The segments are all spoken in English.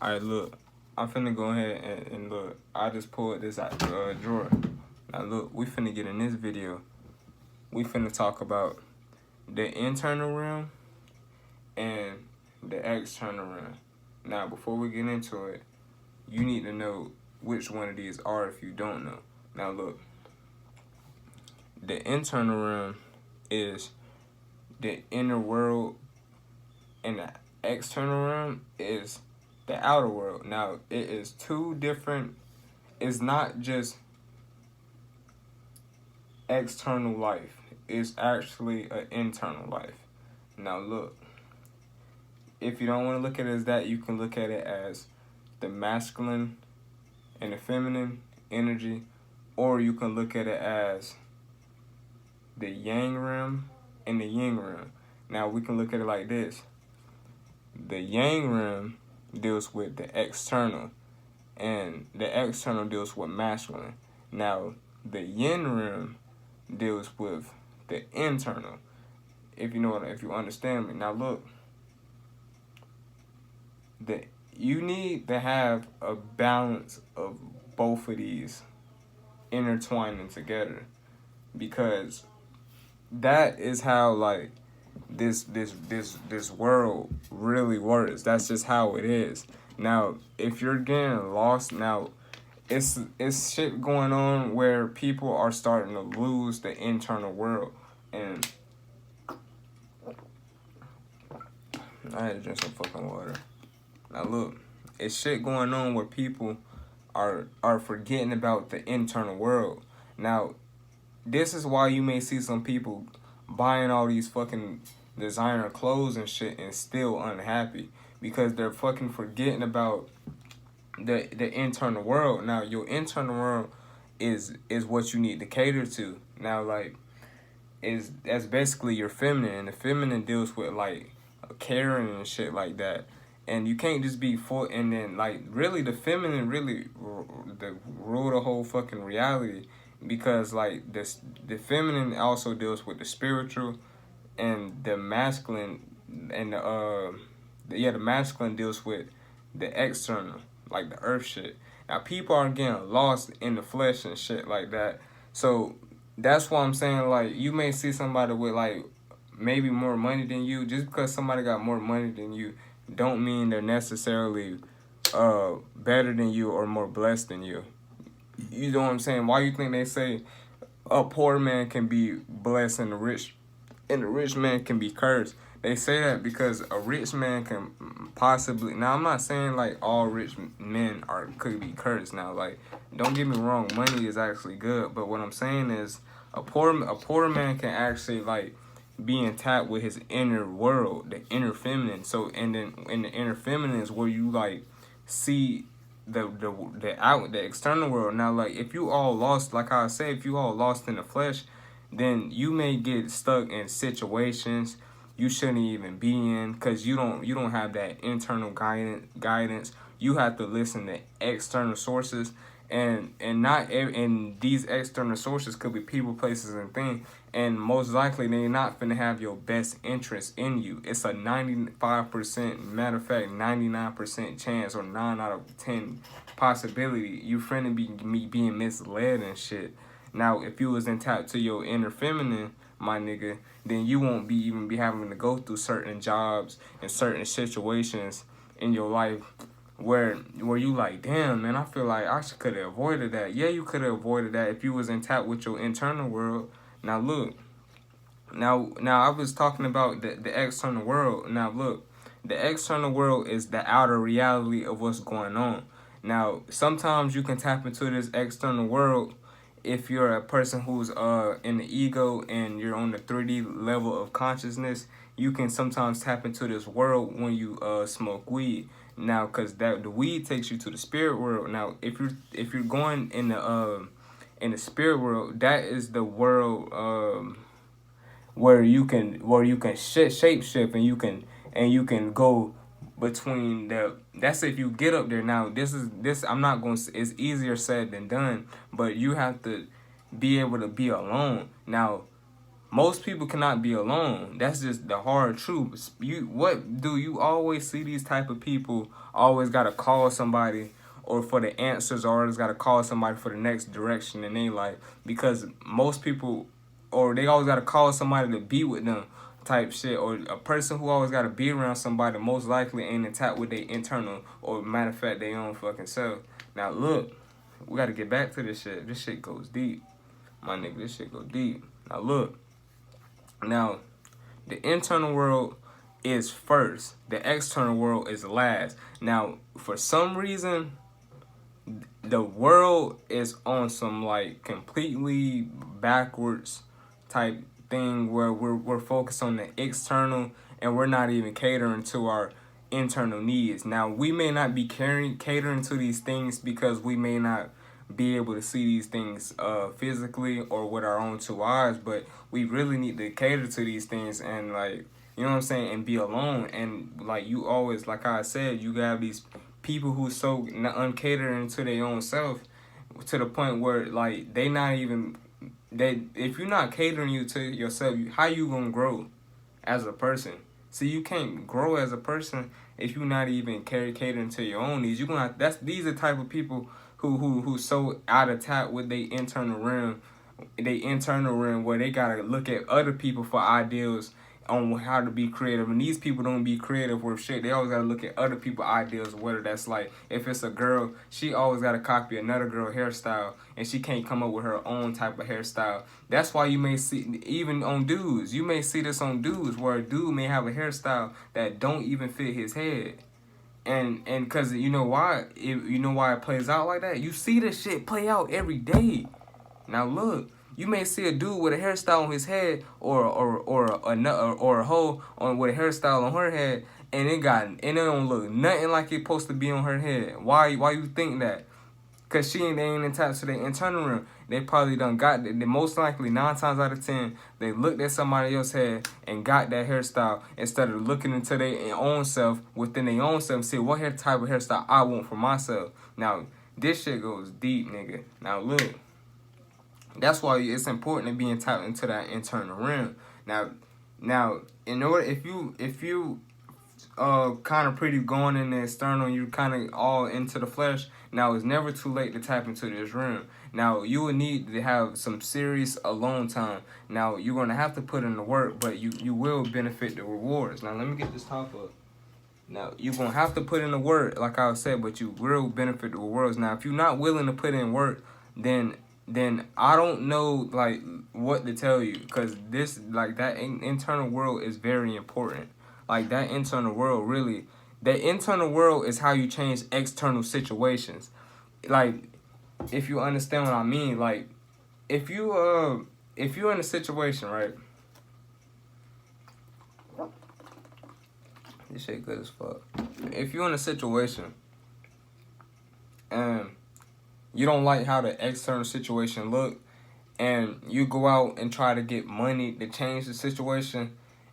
Alright, look. I'm finna go ahead and look. I just pulled this out the drawer. Now look, we finna get in this video. We finna talk about the internal realm and the external realm. Now, before we get into it, you need to know which one of these are if you don't know. Now look, the internal realm is the inner world, and the external realm is the outer world. Now, it is two different, it's not just external life, it's actually an internal life. Now, look, if you don't want to look at it as that, you can look at it as the masculine and the feminine energy, or you can look at it as the yang realm and the yin realm. Now, we can look at it like this: the yang realm deals with the external, and the external deals with masculine. Now, the yin realm deals with the internal. If you understand me. Now, look, you need to have a balance of both of these intertwining together, because that is how like this world really works. That's just how it is. Now, if you're getting lost, now it's shit going on where people are starting to lose the internal world. And I had to drink some fucking water. Now look, it's shit going on where people are forgetting about the internal world. Now, this is why you may see some people buying all these fucking designer clothes and shit and still unhappy, because they're fucking forgetting about the internal world. Now, your internal world is what you need to cater to. Now, like, that's basically your feminine, and the feminine deals with like caring and shit like that. And you can't just be full, and then like really the feminine really rule the whole fucking reality, because like the feminine also deals with the spiritual, and the masculine, and the masculine deals with the external, like the earth shit. Now, people are getting lost in the flesh and shit like that. So that's why I'm saying, like, you may see somebody with like maybe more money than you. Just because somebody got more money than you don't mean they're necessarily better than you or more blessed than you. You know what I'm saying? Why you think they say a poor man can be blessed and the rich man can be cursed? They say that because a rich man can possibly. Now, I'm not saying like all rich men could be cursed. Now, like, don't get me wrong, money is actually good, but what I'm saying is a poor man can actually like be intact with his inner world, the inner feminine. So, and then in the inner feminine is where you like see the external world. Now, like, if you all lost, like I said, if you all lost in the flesh, then you may get stuck in situations you shouldn't even be in, because you don't have that internal guidance. You have to listen to external sources, and not and these external sources could be people, places, and things, and most likely they're not finna have your best interest in you. It's a 95%, matter of fact 99% chance, or 9 out of 10 possibility you finna be being misled and shit. Now, if you was in tap to your inner feminine, my nigga, then you won't be having to go through certain jobs and certain situations in your life where you like, damn, man, I feel like I could have avoided that. Yeah, you could have avoided that if you was in tap with your internal world. Now look, now I was talking about the external world. Now look, the external world is the outer reality of what's going on. Now, sometimes you can tap into this external world if you're a person who's in the ego and you're on the 3D level of consciousness. You can sometimes tap into this world when you smoke weed. Now, cause the weed takes you to the spirit world. Now, if you're going in the spirit world, that is the world where you can shape shift, and you can go between that's if you get up there. Now, this I'm not going to, it's easier said than done, but you have to be able to be alone. Now, Most people cannot be alone. That's just the hard truth. You always see these type of people always gotta call somebody or for the answers, or always gotta call somebody for the next direction in their life, because most people, or they always gotta call somebody to be with them type shit, or a person who always gotta be around somebody most likely ain't intact with their internal, or matter of fact their own fucking self. Now look, we gotta get back to this shit. This shit goes deep, my nigga. This shit go deep. Now look. Now, the internal world is first. The external world is last. Now, for some reason, the world is on some like completely backwards type thing where we're focused on the external and we're not even catering to our internal needs. Now, we may not be catering to these things because we may not be able to see these things physically or with our own two eyes, but we really need to cater to these things and, like, you know what I'm saying, and be alone. And like you always, like I said, you got these people who so uncatering to their own self to the point where like they not even, if you're not catering you to yourself, how you gonna grow as a person? See, you can't grow as a person if you're not even catering to your own needs. You gonna these are the type of people who so out of tap with their internal realm, where they gotta look at other people for ideals on how to be creative. And these people don't be creative with shit. They always gotta look at other people's ideas, whether that's like, if it's a girl, she always gotta copy another girl hairstyle, and she can't come up with her own type of hairstyle. That's why you may see, even on dudes, you may see this on dudes, where a dude may have a hairstyle that don't even fit his head. And cause you know why it plays out like that? You see this shit play out every day. Now look, you may see a dude with a hairstyle on his head, or a hoe on with a hairstyle on her head, and it don't look nothing like it's supposed to be on her head. Why you think that? Cause they ain't attached to their internal room. They probably done got they most likely 9 times out of 10 they looked at somebody else's head and got that hairstyle instead of looking into their own self, within their own self, and see what type of hairstyle I want for myself. Now this shit goes deep, nigga. Now look, that's why it's important to be tapped into that internal realm. Now, in order, if you kind of pretty going in the external, you kind of all into the flesh. Now it's never too late to tap into this room. Now you will need to have some serious alone time. Now you're gonna have to put in the work, but you will benefit the rewards. Now let me get this top up. Now you're gonna have to put in the work, like I said, but you will benefit the rewards. Now if you're not willing to put in work, then I don't know like what to tell you, because this, like, that internal world is very important. Like that internal world, really, the internal world is how you change external situations. Like, if you understand what I mean, like if you're in a situation, right? This shit good as fuck. If you're in a situation and you don't like how the external situation look, and you go out and try to get money to change the situation,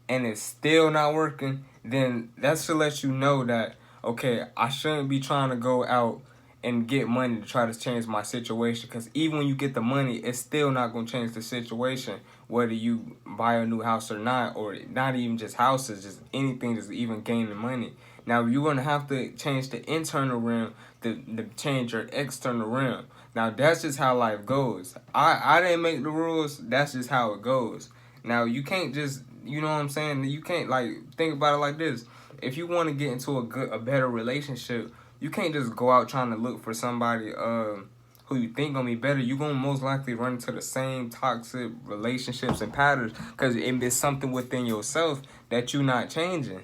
and it's still not working, then that should let you know that, okay, I shouldn't be trying to go out and get money to try to change my situation, because even when you get the money, it's still not going to change the situation, whether you buy a new house or not, or not even just houses, just anything that's even gaining money. Now, you're going to have to change the internal realm to change your external realm. Now, that's just how life goes. I didn't make the rules. That's just how it goes. Now, you can't just, you know what I'm saying? You can't, like, think about it like this. If you want to get into a better relationship, you can't just go out trying to look for somebody who you think gonna be better. You're gonna most likely run into the same toxic relationships and patterns, because it's something within yourself that you're not changing.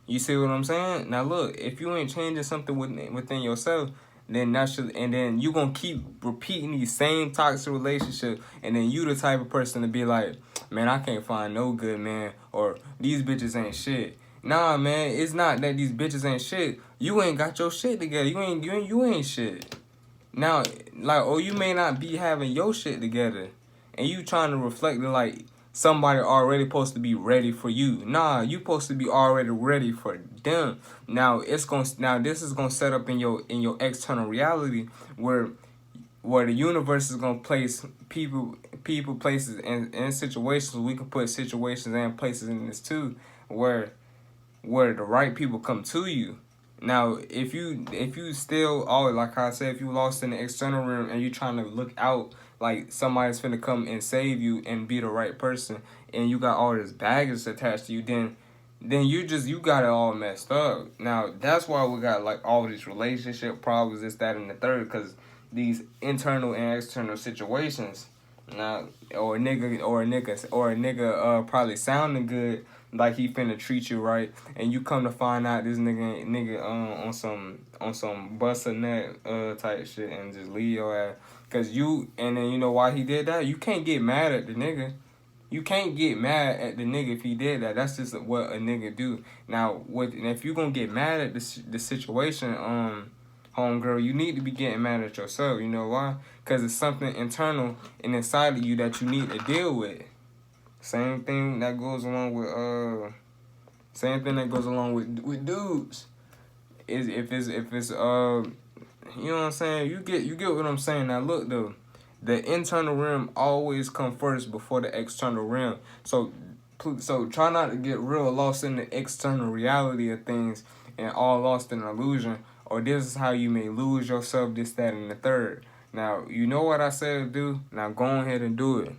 You see what I'm saying? Now look, if you ain't changing something within yourself, then then you gonna keep repeating these same toxic relationships, and then you the type of person to be like, man, I can't find no good man, or these bitches ain't shit. Nah, man, it's not that these bitches ain't shit. You ain't got your shit together. You ain't shit. Now, like, or you may not be having your shit together, and you trying to reflect like somebody already supposed to be ready for you. Nah, you supposed to be already ready for them. Now this is gonna set up in your external reality where where the universe is gonna place people, places, and situations. We can put situations and places in this too, where the right people come to you. Now, if you still always, like I said, if you lost in the external realm and you trying to look out like somebody's finna come and save you and be the right person, and you got all this baggage attached to you, then you got it all messed up. Now that's why we got like all these relationship problems, this, that, and the third, because these internal and external situations. Now, or a nigga probably sounding good, like he finna treat you right, and you come to find out this nigga on some bust a nut type shit, and just leave your ass. Cause and then you know why he did that? You can't get mad at the nigga. You can't get mad at the nigga if he did that. That's just what a nigga do. Now, and if you gonna get mad at the situation, homegirl, you need to be getting mad at yourself. You know why? Cause it's something internal and inside of you that you need to deal with. Same thing that goes along with dudes. Is if it's you know what I'm saying? You get what I'm saying. Now look though, the internal realm always come first before the external realm. So try not to get real lost in the external reality of things and all lost in illusion, or this is how you may lose yourself, this, that, and the third. Now, you know what I said to do? Now go ahead and do it.